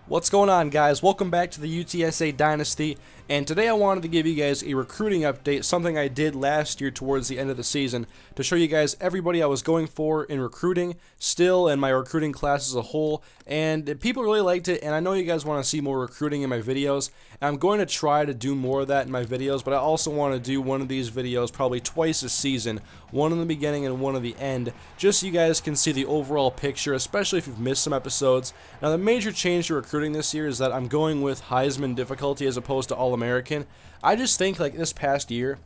What's going on, guys? Welcome back to the UTSA Dynasty, and today I wanted to give you guys a recruiting update, something I did last year towards the end of the season, to show you guys everybody I was going for in recruiting still, and my recruiting class as a whole, and people really liked it, and I know you guys want to see more recruiting in my videos, and I'm going to try to do more of that in my videos, but I also want to do one of these videos probably twice a season, one in the beginning and one at the end, just so you guys can see the overall picture, especially if you've missed some episodes. Now, the major change to recruiting this year is that I'm going with Heisman difficulty as opposed to All-American. I just think, like, this past year,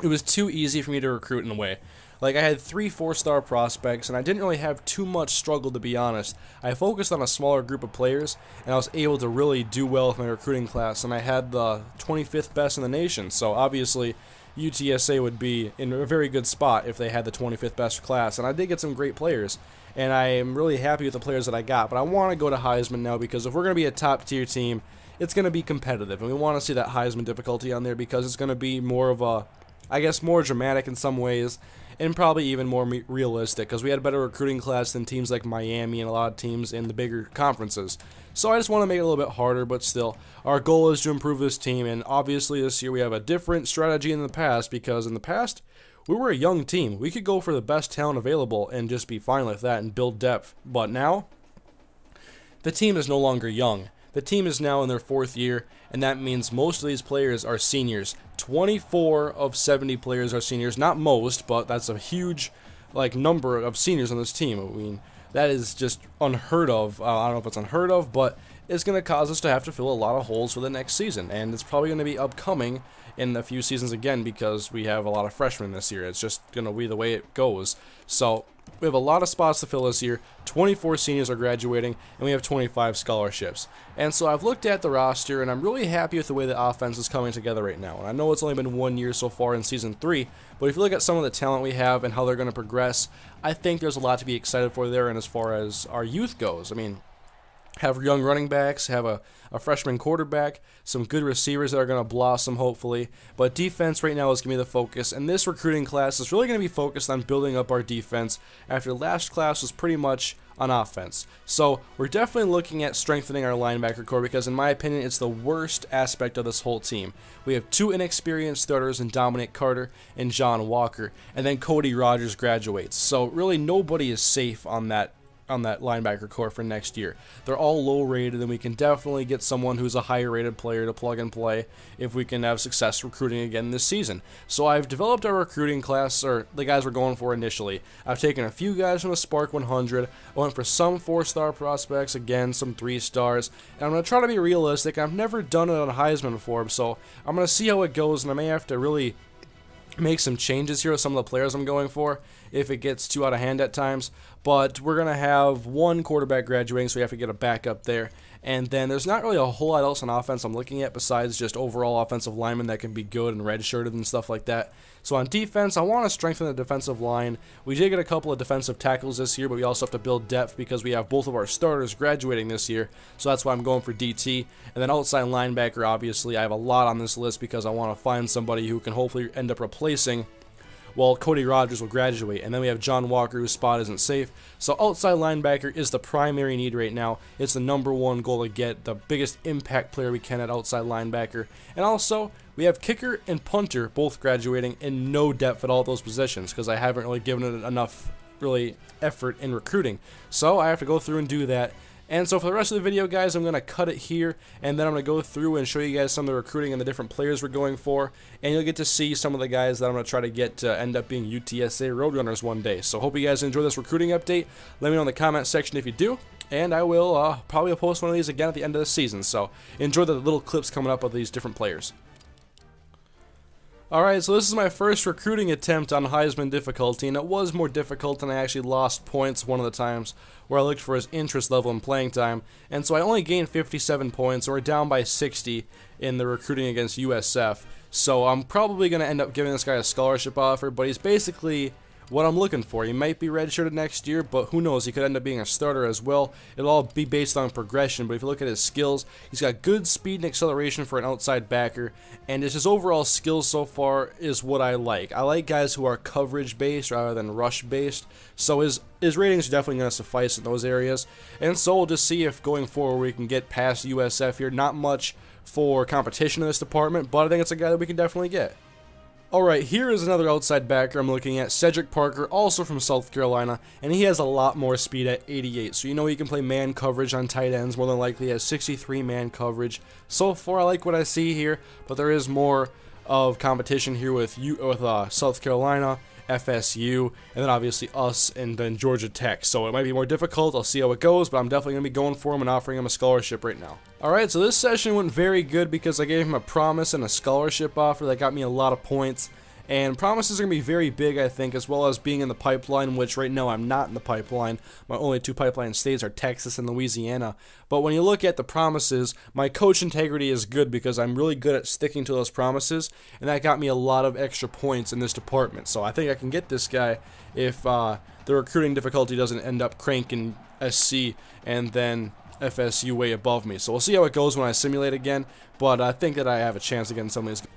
it was too easy for me to recruit in a way. Like, I had 3 4-star prospects, and I didn't really have too much struggle, to be honest. I focused on a smaller group of players, and I was able to really do well with my recruiting class, and I had the 25th best in the nation, so obviously UTSA would be in a very good spot if they had the 25th best class, and I did get some great players, and I am really happy with the players that I got, but I want to go to Heisman now because if we're going to be a top-tier team, it's going to be competitive, and we want to see that Heisman difficulty on there because it's going to be more of a, I guess, more dramatic in some ways, and probably even more realistic because we had a better recruiting class than teams like Miami and a lot of teams in the bigger conferences. So I just want to make it a little bit harder, but still, our goal is to improve this team, and obviously this year we have a different strategy than the past because in the past, we were a young team. We could go for the best talent available and just be fine with that and build depth, but now, the team is no longer young. The team is now in their 4th year, and that means most of these players are seniors. 24 of 70 players are seniors. Not most, but that's a huge number of seniors on this team. I mean, that is just unheard of. I don't know if it's unheard of, but it's going to cause us to have to fill a lot of holes for the next season, and it's probably going to be upcoming in a few seasons again because we have a lot of freshmen this year. It's just going to be the way it goes. So we have a lot of spots to fill this year. 24 seniors are graduating, and we have 25 scholarships. And so I've looked at the roster, and I'm really happy with the way the offense is coming together right now. And I know it's only been 1 year so far in Season 3, but if you look at some of the talent we have and how they're going to progress, I think there's a lot to be excited for there. And as far as our youth goes, I mean, have young running backs, have a freshman quarterback, some good receivers that are going to blossom, hopefully. But defense right now is going to be the focus, and this recruiting class is really going to be focused on building up our defense after last class was pretty much on offense. So we're definitely looking at strengthening our linebacker core because, in my opinion, it's the worst aspect of this whole team. We have 2 inexperienced starters in Dominic Carter and John Walker, and then Cody Rogers graduates. So really nobody is safe on that linebacker core for next year. They're all low rated, and we can definitely get someone who's a higher rated player to plug and play if we can have success recruiting again this season. So I've developed our recruiting class, or the guys we're going for initially. I've taken a few guys from the Spark 100. I went for some 4-star prospects, again some 3 stars, and I'm going to try to be realistic. I've never done it on Heisman before, so I'm going to see how it goes, and I may have to really make some changes here with some of the players I'm going for if it gets too out of hand at times. But we're going to have 1 quarterback graduating, so we have to get a backup there. And then there's not really a whole lot else on offense I'm looking at besides just overall offensive linemen that can be good and redshirted and stuff like that. So on defense, I want to strengthen the defensive line. We did get a couple of defensive tackles this year, but we also have to build depth because we have both of our starters graduating this year. So that's why I'm going for DT. And then outside linebacker, obviously, I have a lot on this list because I want to find somebody who can hopefully end up replacing, well, Cody Rogers will graduate, and then we have John Walker, whose spot isn't safe. So outside linebacker is the primary need right now. It's the #1 goal to get the biggest impact player we can at outside linebacker. And also, we have kicker and punter both graduating and no depth at all those positions because I haven't really given it enough effort in recruiting. So I have to go through and do that. And so for the rest of the video, guys, I'm going to cut it here, and then I'm going to go through and show you guys some of the recruiting and the different players we're going for, and you'll get to see some of the guys that I'm going to try to get to end up being UTSA Roadrunners one day. So hope you guys enjoy this recruiting update. Let me know in the comment section if you do, and I will probably post one of these again at the end of the season. So enjoy the little clips coming up of these different players. Alright, so this is my first recruiting attempt on Heisman difficulty, and it was more difficult, and I actually lost points one of the times where I looked for his interest level and playing time, and so I only gained 57 points, and we're down by 60 in the recruiting against USF, so I'm probably going to end up giving this guy a scholarship offer, but he's basically what I'm looking for. He might be redshirted next year, but who knows? He could end up being a starter as well. It'll all be based on progression, but if you look at his skills, he's got good speed and acceleration for an outside backer, and just his overall skills so far is what I like. I like guys who are coverage-based rather than rush-based, so his ratings are definitely going to suffice in those areas, and so we'll just see if going forward we can get past USF here. Not much for competition in this department, but I think it's a guy that we can definitely get. Alright, here is another outside backer I'm looking at, Cedric Parker, also from South Carolina, and he has a lot more speed at 88, so you know he can play man coverage on tight ends, more than likely he has 63 man coverage. So far I like what I see here, but there is more of competition here with South Carolina, FSU, and then obviously us, and then Georgia Tech. So it might be more difficult. I'll see how it goes, but I'm definitely going to be going for him and offering him a scholarship right now. Alright, so this session went very good because I gave him a promise and a scholarship offer that got me a lot of points. And promises are going to be very big, I think, as well as being in the pipeline, which right now I'm not in the pipeline. My only two pipeline states are Texas and Louisiana. But when you look at the promises, my coach integrity is good because I'm really good at sticking to those promises, and that got me a lot of extra points in this department. So I think I can get this guy if the recruiting difficulty doesn't end up cranking SC and then FSU way above me. So we'll see how it goes when I simulate again, but I think that I have a chance against some of these guys.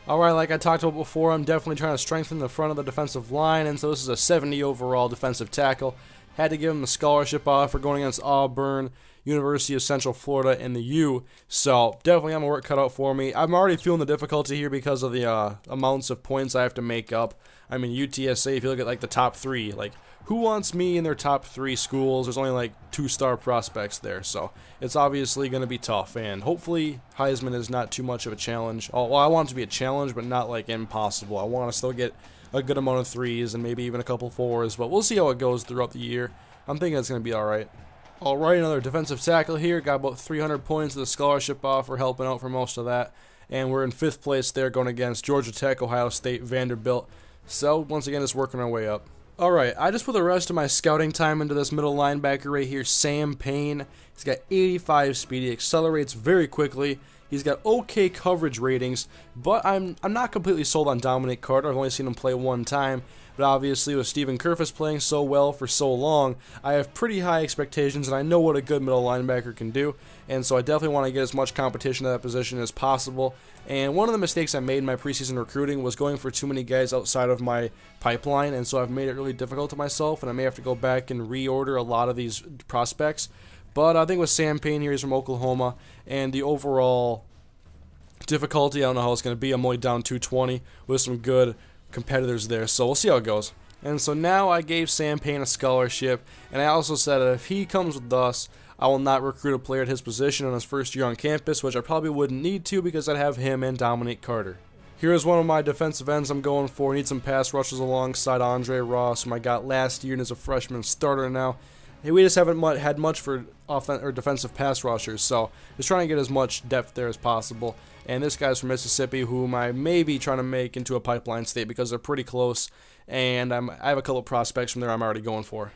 Alright, like I talked about before, I'm definitely trying to strengthen the front of the defensive line, and so this is a 70 overall defensive tackle. Had to give him a scholarship offer going against Auburn, University of Central Florida, and the U, so definitely have my work cut out for me. I'm already feeling the difficulty here because of the amounts of points I have to make up. I mean, UTSA, if you look at like the top three, like who wants me in their top three schools? There's only like 2-star prospects there, so it's obviously going to be tough, and hopefully Heisman is not too much of a challenge. Well, I want it to be a challenge, but not like impossible. I want to still get a good amount of 3s and maybe even a couple 4s, but we'll see how it goes throughout the year. I'm thinking it's going to be alright. Alright, another defensive tackle here. Got about 300 points of the scholarship offer, helping out for most of that. And we're in 5th place there, going against Georgia Tech, Ohio State, Vanderbilt. So, once again, just working our way up. Alright, I just put the rest of my scouting time into this middle linebacker right here, Sam Payne. He's got 85 speed, he accelerates very quickly. He's got okay coverage ratings, but I'm not completely sold on Dominic Carter. I've only seen him play one time, but obviously with Stephen Kerfus playing so well for so long, I have pretty high expectations, and I know what a good middle linebacker can do, and so I definitely want to get as much competition at that position as possible. And one of the mistakes I made in my preseason recruiting was going for too many guys outside of my pipeline, and so I've made it really difficult to myself, and I may have to go back and reorder a lot of these prospects. But I think with Sam Payne here, he's from Oklahoma, and the overall difficulty, I don't know how it's going to be. I'm only down 220 with some good competitors there, so we'll see how it goes. And so now I gave Sam Payne a scholarship, and I also said that if he comes with us, I will not recruit a player at his position on his first year on campus, which I probably wouldn't need to because I'd have him and Dominic Carter. Here's one of my defensive ends I'm going for. I need some pass rushers alongside Andre Ross, whom I got last year and is a freshman starter now. We just haven't had much for defensive pass rushers, so just trying to get as much depth there as possible. And this guy's from Mississippi, whom I may be trying to make into a pipeline state because they're pretty close, and I have a couple of prospects from there I'm already going for.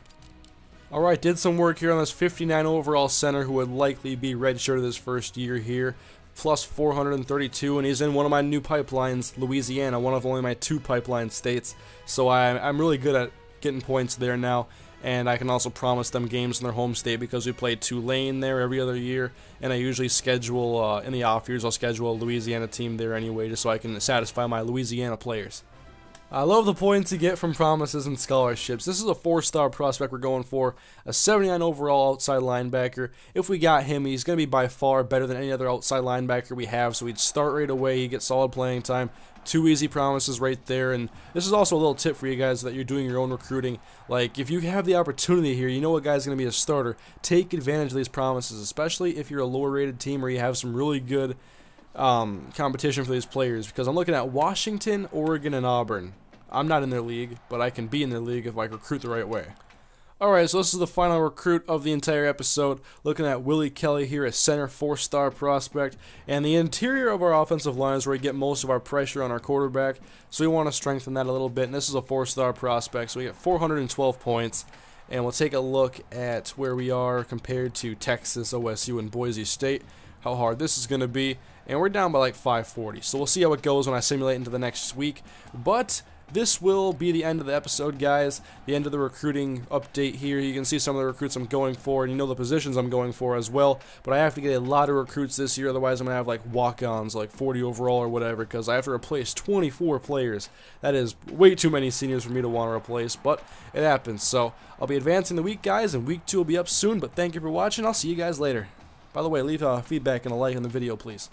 Alright, did some work here on this 59 overall center who would likely be redshirted his first year here. Plus 432, and he's in one of my new pipelines, Louisiana, one of only my 2 pipeline states. So I'm really good at getting points there now. And I can also promise them games in their home state because we play Tulane there every other year, and I usually schedule, in the off years, I'll schedule a Louisiana team there anyway just so I can satisfy my Louisiana players. I love the points you get from promises and scholarships. This is a 4-star prospect we're going for, a 79 overall outside linebacker. If we got him, he's going to be by far better than any other outside linebacker we have, so he'd start right away, he'd get solid playing time. 2 easy promises right there, and this is also a little tip for you guys that you're doing your own recruiting. Like, if you have the opportunity here, you know a guy's going to be a starter, take advantage of these promises, especially if you're a lower rated team or you have some really good competition for these players, because I'm looking at Washington, Oregon, and Auburn. I'm not in their league, but I can be in their league if I recruit the right way. Alright, so this is the final recruit of the entire episode. Looking at Willie Kelly here at center, 4-star prospect. And the interior of our offensive line is where we get most of our pressure on our quarterback. So we want to strengthen that a little bit. And this is a 4-star prospect, so we get 412 points. And we'll take a look at where we are compared to Texas, OSU, and Boise State. How hard this is going to be. And we're down by like 540. So we'll see how it goes when I simulate into the next week. But this will be the end of the episode, guys. The end of the recruiting update here. You can see some of the recruits I'm going for, and you know the positions I'm going for as well. But I have to get a lot of recruits this year, otherwise I'm going to have like walk-ons, like 40 overall or whatever, because I have to replace 24 players. That is way too many seniors for me to want to replace, but it happens. So I'll be advancing the week, guys, and week 2 will be up soon. But thank you for watching. I'll see you guys later. By the way, leave feedback and a like on the video, please.